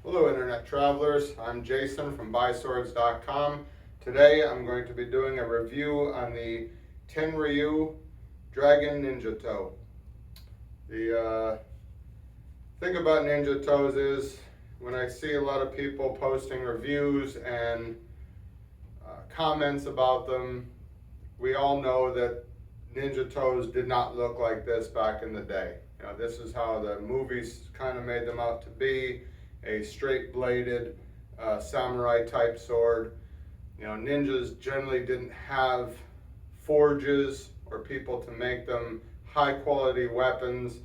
Hello Internet Travelers, I'm Jason from buyswords.com. Today I'm going to be doing a review on the Ten Ryu Ninjato. The thing about Ninjatos is when I see a lot of people posting reviews and comments about them, we all know that Ninjatos did not look like this back in the day. This is how the movies kind of made them out to be. A straight bladed samurai type sword. Ninjas generally didn't have forges or people to make them high quality weapons.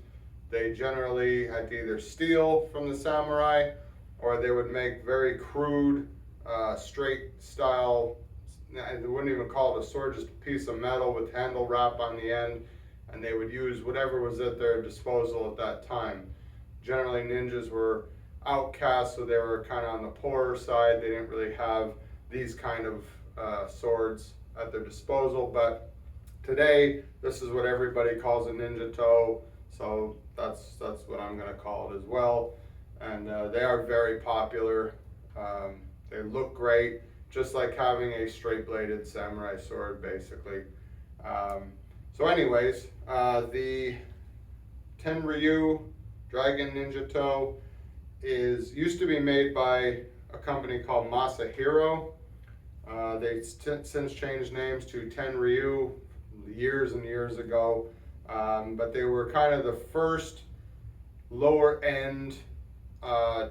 They generally had to either steal from the samurai or they would make very crude straight style. They wouldn't even call it a sword, just a piece of metal with handle wrap on the end, and they would use whatever was at their disposal at that time. Generally ninjas were outcasts, so they were kind of on the poorer side. They didn't really have these kind of swords at their disposal, but today this is what everybody calls a Ninjato, so that's what I'm going to call it as well. And they are very popular. They look great, just like having a straight bladed samurai sword basically. So anyways, the Ten Ryu Ninjato used to be made by a company called Masahiro. They since changed names to Ten Ryu years and years ago, but they were kind of the first lower end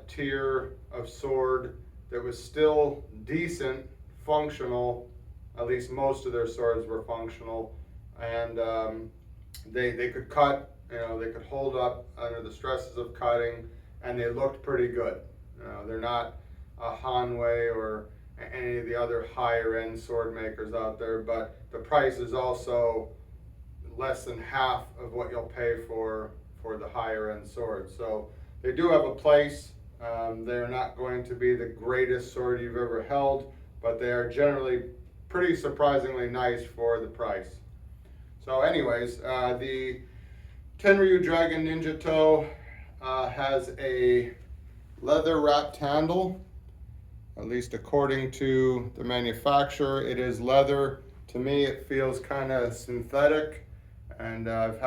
tier of sword that was still decent, functional. At least most of their swords were functional, and they could cut. They could hold up under the stresses of cutting, and they looked pretty good. They're not a Hanwei or any of the other higher end sword makers out there, but the price is also less than half of what you'll pay for the higher end swords. So they do have a place. They're not going to be the greatest sword you've ever held, but they are generally pretty surprisingly nice for the price. So anyways, the Ten Ryu Ninjato has a leather wrapped handle. At least according to the manufacturer, it is leather. To me, it feels kind of synthetic, and I've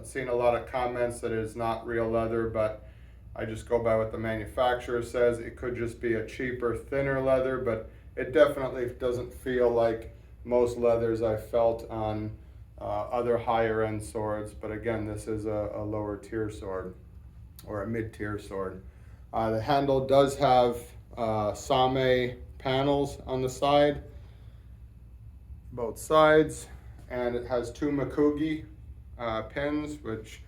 seen a lot of comments that it's not real leather, but I just go by what the manufacturer says. It could just be a cheaper, thinner leather, but it definitely doesn't feel like most leathers I've felt on other higher end swords. But again, this is a lower tier sword or a mid tier sword. The handle does have same panels on the side, both sides, and it has two Makugi pins, which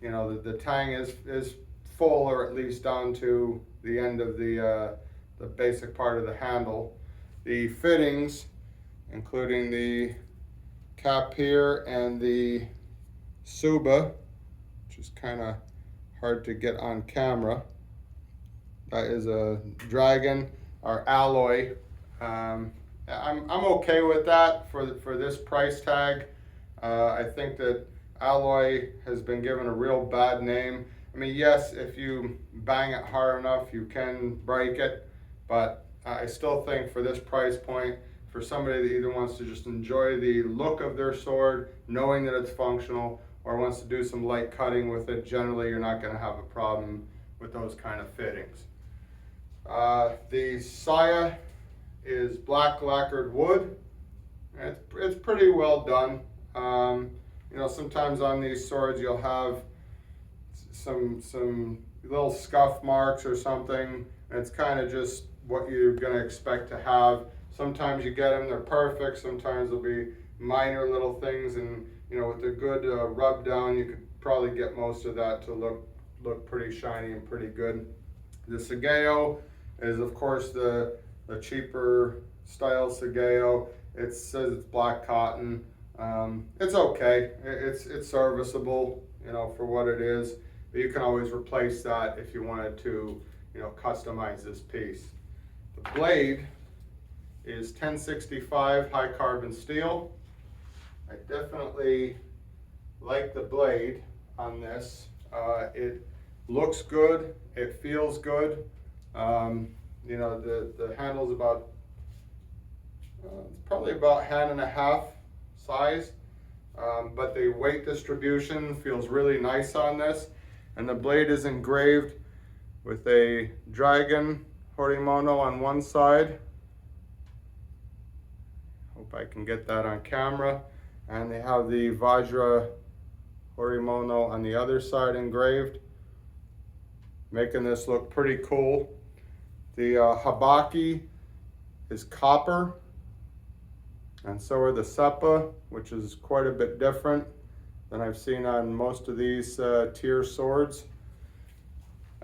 the tang is full, or at least down to the end of the basic part of the handle. The fittings, including the cap here and the Suba, which is kind of hard to get on camera. That is a dragon or alloy. I'm okay with that for this price tag. I think that alloy has been given a real bad name. I mean, yes, if you bang it hard enough, you can break it, but I still think for this price point, for somebody that either wants to just enjoy the look of their sword, knowing that it's functional, or wants to do some light cutting with it, generally you're not going to have a problem with those kind of fittings. The saya is black lacquered wood. It's pretty well done. Sometimes on these swords you'll have some little scuff marks or something, and it's kind of just what you're going to expect to have. Sometimes you get them, they're perfect. Sometimes there'll be minor little things, and with a good rub down, you could probably get most of that to look pretty shiny and pretty good. The Sageo is, of course, the cheaper style Sageo. It says it's black cotton. It's okay. It's serviceable, for what it is. But you can always replace that if you wanted to, customize this piece. The blade is 1065 high carbon steel. I definitely like the blade on this. It looks good. It feels good. You know, the handle's about, it's probably about hand and a half size, but the weight distribution feels really nice on this, and the blade is engraved with a dragon horimono on one side. Hope I can get that on camera. And they have the Vajra horimono on the other side engraved, making this look pretty cool. The habaki is copper, and so are the seppa, which is quite a bit different than I've seen on most of these tier swords.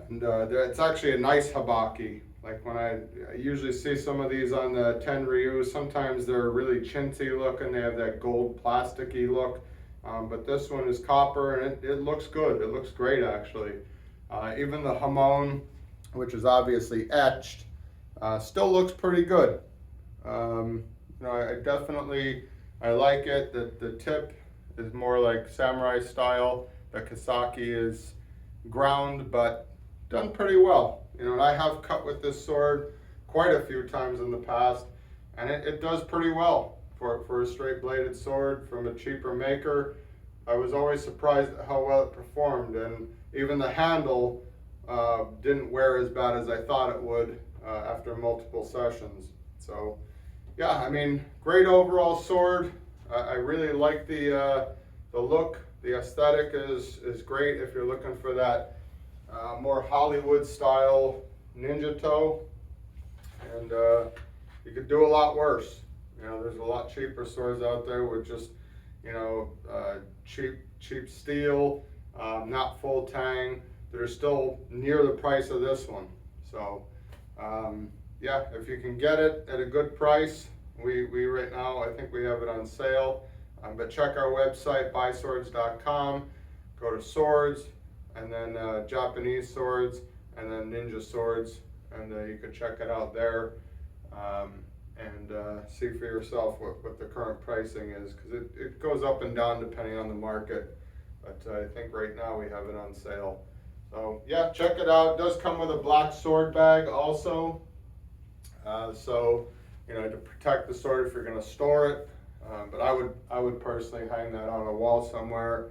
And it's actually a nice habaki. Like when I usually see some of these on the Ten Ryu, sometimes they're really chintzy looking, they have that gold plasticky look. But this one is copper, and it looks good. It looks great, actually. Even the hamon, which is obviously etched, still looks pretty good. You know, I like it. The tip is more like samurai style. The kasaki is ground, but done pretty well. You know, and I have cut with this sword quite a few times in the past, and it does pretty well for a straight bladed sword from a cheaper maker. I was always surprised at how well it performed, and even the handle didn't wear as bad as I thought it would after multiple sessions. So yeah, I mean, great overall sword. I really like the look. The aesthetic is great if you're looking for that more Hollywood style Ninjato, and you could do a lot worse. You know, there's a lot cheaper swords out there with just, you know, cheap steel, not full tang, that are still near the price of this one. So yeah, if you can get it at a good price, we right now, I think we have it on sale. But check our website, buyswords.com, go to swords, and then Japanese swords, and then ninja swords, and you could check it out there, and see for yourself what the current pricing is, because it goes up and down depending on the market, but I think right now we have it on sale. So yeah, check it out. It does come with a black sword bag also, so you know, to protect the sword if you're going to store it, but I would personally hang that on a wall somewhere.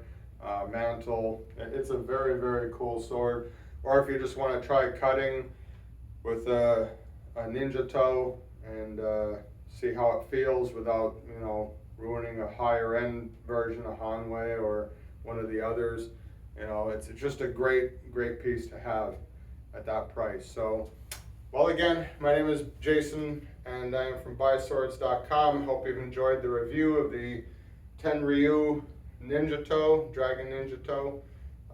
Mantle. It's a very, very cool sword. Or if you just want to try cutting with a Ninjato and see how it feels without, you know, ruining a higher end version of Hanwei or one of the others, you know, it's just a great piece to have at that price. So, well, again, my name is Jason, and I am from buyswords.com. Hope you've enjoyed the review of the Ten Ryu Ninjato, Dragon Ninjato.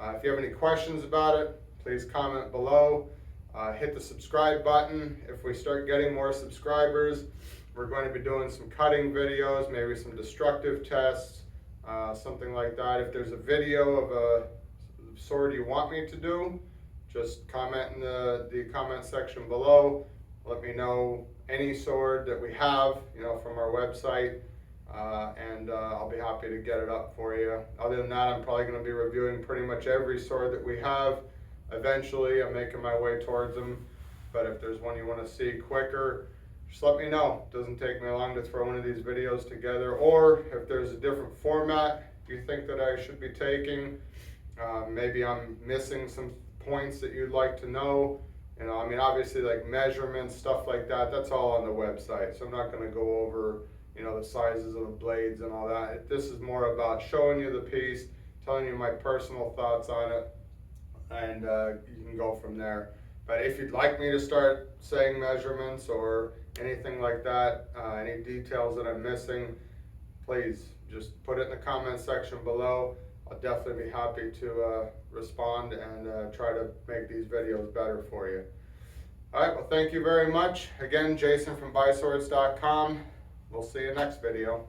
If you have any questions about it, please comment below. Hit the subscribe button. If we start getting more subscribers, we're going to be doing some cutting videos, maybe some destructive tests, something like that. If there's a video of a sword you want me to do, just comment in the comment section below. Let me know any sword that we have, you know, from our website. And I'll be happy to get it up for you. Other than that, I'm probably going to be reviewing pretty much every sword that we have. Eventually, I'm making my way towards them. But if there's one you want to see quicker, just let me know. It doesn't take me long to throw one of these videos together. Or if there's a different format you think that I should be taking, maybe I'm missing some points that you'd like to know. You know, I mean, obviously, like measurements, stuff like that, that's all on the website. So I'm not going to go over, you know, the sizes of the blades and all that. This is more about showing you the piece, telling you my personal thoughts on it, and you can go from there. But if you'd like me to start saying measurements or anything like that, any details that I'm missing, please just put it in the comment section below. I'll definitely be happy to respond and try to make these videos better for you. All right, well, thank you very much. Again, Jason from buyswords.com. We'll see you next video.